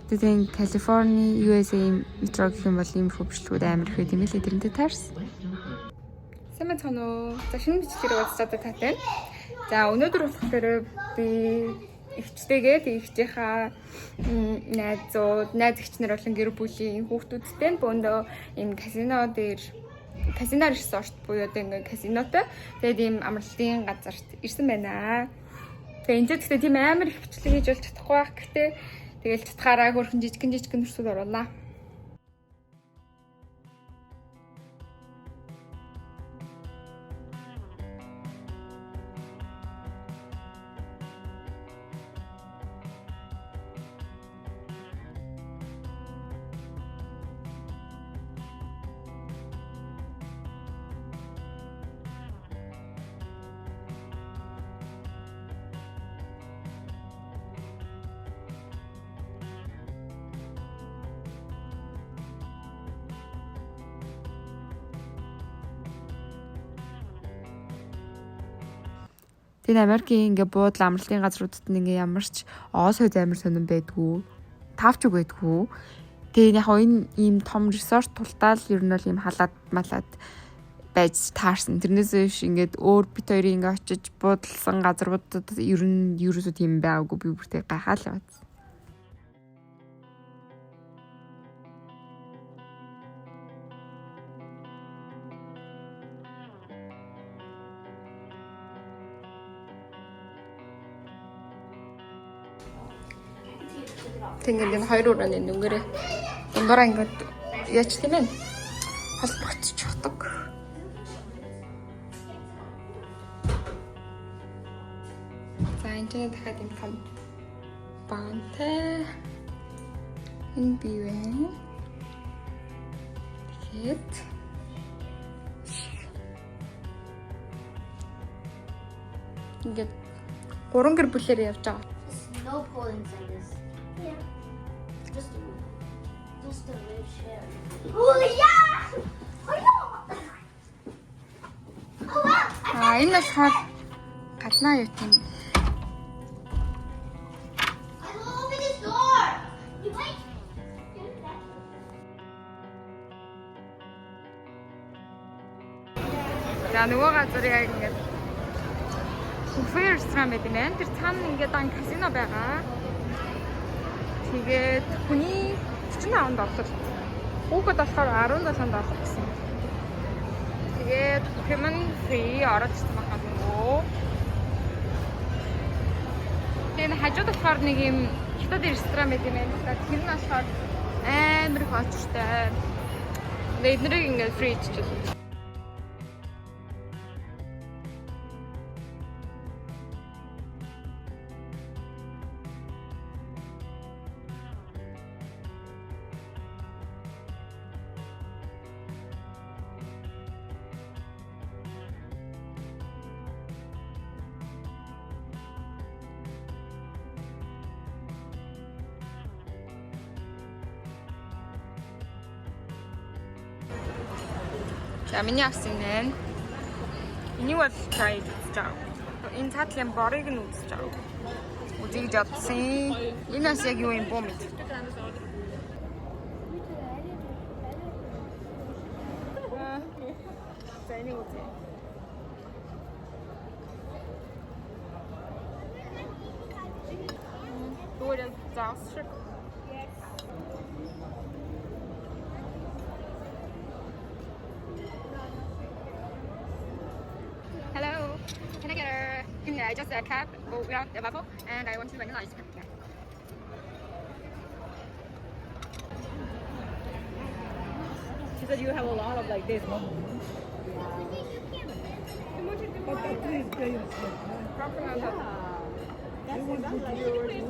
Тэгээд Калифорни, USA метро гэх юм бол иймэрхүү бичлэгүүд амар их байт юм лээ. Тэрнтэй таарсан. Сайн байна уу? За шинэ бичлэгээр уулзч одоо таатай. За өнөөдөр болохоор би ихчтэйгээ ихчийнхаа найз ихч нар болон гэр бүлийн хүүхдүүдтэй бөөндөө энэ казино resort буюу одоо ингээ казинотой тэгээд ийм амралтын газарт ирсэн байна. Тэгээд энэ тийм амар их бичлэг хийж болж чадахгүй байх. Гэхдээ тэгэл чатгаараа хөрхэн жижигэн төрсөд оруулаа. Тэгээд Америкийн ингээ буудал амралтын газруудад ингээ ямарч оос хойд амар сонирн байдгүй. Тавч үг байдгүй. Тэгээд яг энэ ийм том resort тултаал ер нь бол ийм халаад малаад байж таарсан. Тэрнээс биш ингээд өөр бит хоёрын ингээ очиж буудалсан газруудад ер нь ерөөсөө тийм байгаагүй би бүртээ гайхаал яваад. Тэгээд энэ хоёр урын нүгээрээ дундаараа ингээд яач тийм ээ холбогдчих чаддаг. За энэ дахиад юм том бантай энэ бивэн тэгээд ингээд гурван гэр бүлээр явж байгаа. No pool inside this. Yeah. Just a live share. Oh yeah! Oh no! Oh wow! Энэ болохоор гаднаа юу тийм. I will open this door. You wait. За нөгөө газар яг ингээд buffet restaurant байдаг юм байна. Тэр цаана ингээд дан казино байгаа. Тэгээд хүний $45. Хүүхэд болохоор $17 гэсэн. Тэгээд human free ороод ирсэн байгаа нөгөө. Тэгээд хажууд болохоор нэг юм хятад ресторан байдаг юм байна. Тэр нь болохоор амар их очтой. Тэгээд эднэрийг ингээд free хийчихсэн. За миний авсан нэ. Энийг бол try хийж байгаа. Энэ цаатлын борыг нь үзэж байгаа. Үзэж чадсан. Энэ бас яг юу юм боо мэд. За энийг үзье. Дөрөв заавс. Hello, can I get just a cab around the waffle and I want to vanilla ice cream. Yeah. She said you have a lot of like this.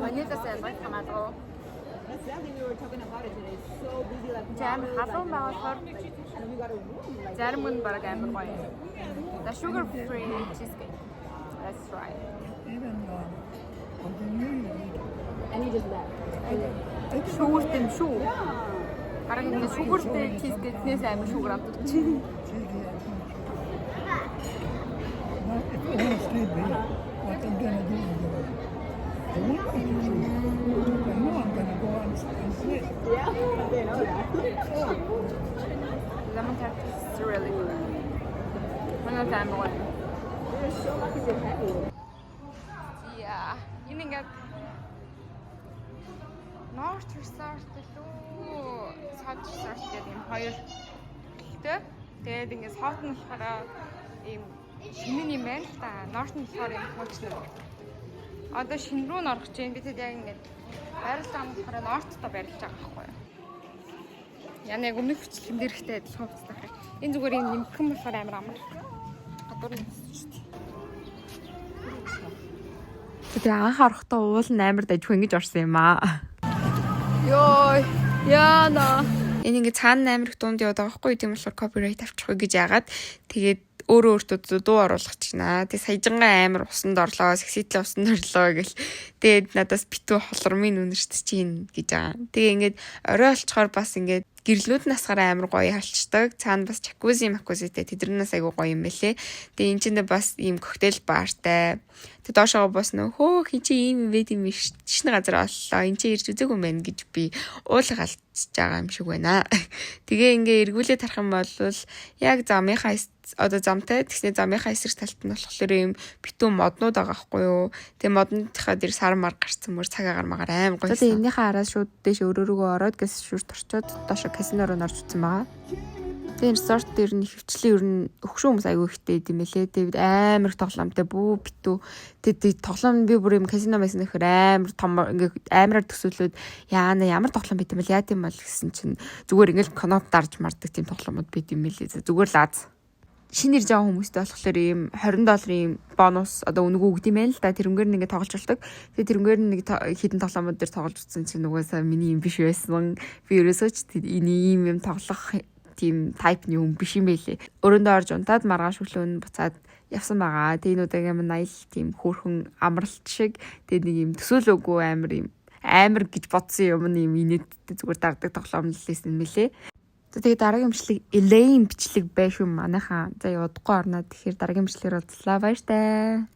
I need the sandwich tomato. That's the other thing we were talking about it today. It's so busy like Jam half малахаар and we got a room like зарим нь баг амар гоё. The sugar free cheesecake. Let's try. and he just left. Шүүрт юм шүү. Харин энэ шүүртэй cheesecake-нээс амар шүүр авдаг чи. What I'm gonna do is I know I'm gonna go and know that. Lemon tart is really good. One of them one. We're so lucky to have you. Yeah. Энэ ингээд North Resort лөө South Resort гэдэг юм хоёр хэлтэй. Тэгээд ингээд South нь болохоор ийм шинэн юм байна л та. North нь болохоор ийм хуучлаа. Одоо шинэ рүү н орох гэж байна. Би тэгээд яг ингээд байрлал амболохоор North-то байрлаж байгаа байхгүй юу? Яна яг өмнөх хүчлэн дээрхтэй адилхан хувцас тахыг. Энэ зүгээр юм нэмхэн болохоор амар амар. Гадуур нь шүү дээ. Тэгээ анх орохдоо уул нь амар дайж ингэж орсон юм аа. Йой, яана. Энэ ингээ цаана амар их дунд яваад байгаа байхгүй тийм болохоор copyright авчихгүй гэж яагаад тэгээд өөртөө дуу оруулах чина. Тэгээ саяжангаа амар усанд орлоо, секситлээ усанд орлоо гэл. Тэгээд надаас битүү холормын үнэрт чинь гэж байгаа. Тэгээ ингээд орой олцохоор бас ингээд гэрлүүд насгараа амар гоё халчдаг. Цаана бас макузитэй тэднээс айгу гоё юм бэлээ. Тэгээ энэ чинь бас ийм коктейл баартай. Тэгээ доошоо бас нөхөө хин чи ийм юм байд юм шишний газар оллоо. Энд чи ирж үзээгүй юм байна гэж би уулга алдчихж байгаа юм шиг байна. Тэгээ ингээ эргүүлээ тарах юм бол яг замынхаа одоо замтай тэгснэ замынхаа эсрэг талд нь болохоор ийм битүү моднууд байгаа байхгүй юу. Тэгээ моднуудынхаа дээр сар мар гарцсан мөр цаг агаар магаар аим гоё. Тэгээ эннийхээ араас шууд дэш өрөөрөө ороод гэс шүрт орчоод доошо казино руу орж утсан байгаа. Тэгээ resort дээр нь хөвчлэн ер нь өгшөө хүмүүс аягүй ихтэй юм байлээ. Тэгээд амар их тоглоомтой бүү битүү. Тэгээд тоглоом би бүр юм казино байсан гэхээр амар том ингээ амараар төсөөлөд яана ямар тоглоом байт юм бэл яа тийм бол гэсэн чинь зүгээр ингээл конот дарж мардаг тийм тоглоомод байт юм байлээ. Зүгээр л аз. Шинэ ирж байгаа хүмүүстэй болохоор ийм $20 бонус одоо үнэгүй өгд юм байна л да. Тэрнгээр нь ингээ тоглож болдог. Тэгээ тэрнгээр нь нэг хідэн тоглоомод дээр тоглож утсан чинь угаасаа миний юм биш байсан. Би ерөөсөө ч энэ юм тоглох тийм тайпны юм биш юм байлээ. Өрөөндөө орж унтаад маргааш өглөө нь буцаад явсан байгаа. Тэгээ энэ удаагийн маань аял тийм хөөрхөн амралт шиг тэгээ нэг юм төсөөлөөгүй амар гэж бодсон юм юм инээдтэй зүгээр дагдаг тоглоом л лээсэн юм байлээ. Тэгээ дараагийн имжлэг Elaine бичлэг байш юм манайхаа. За явдаггүй орноо. Тэгэхээр дараагийн имжлэгээр уулзлаа. Баяр таа.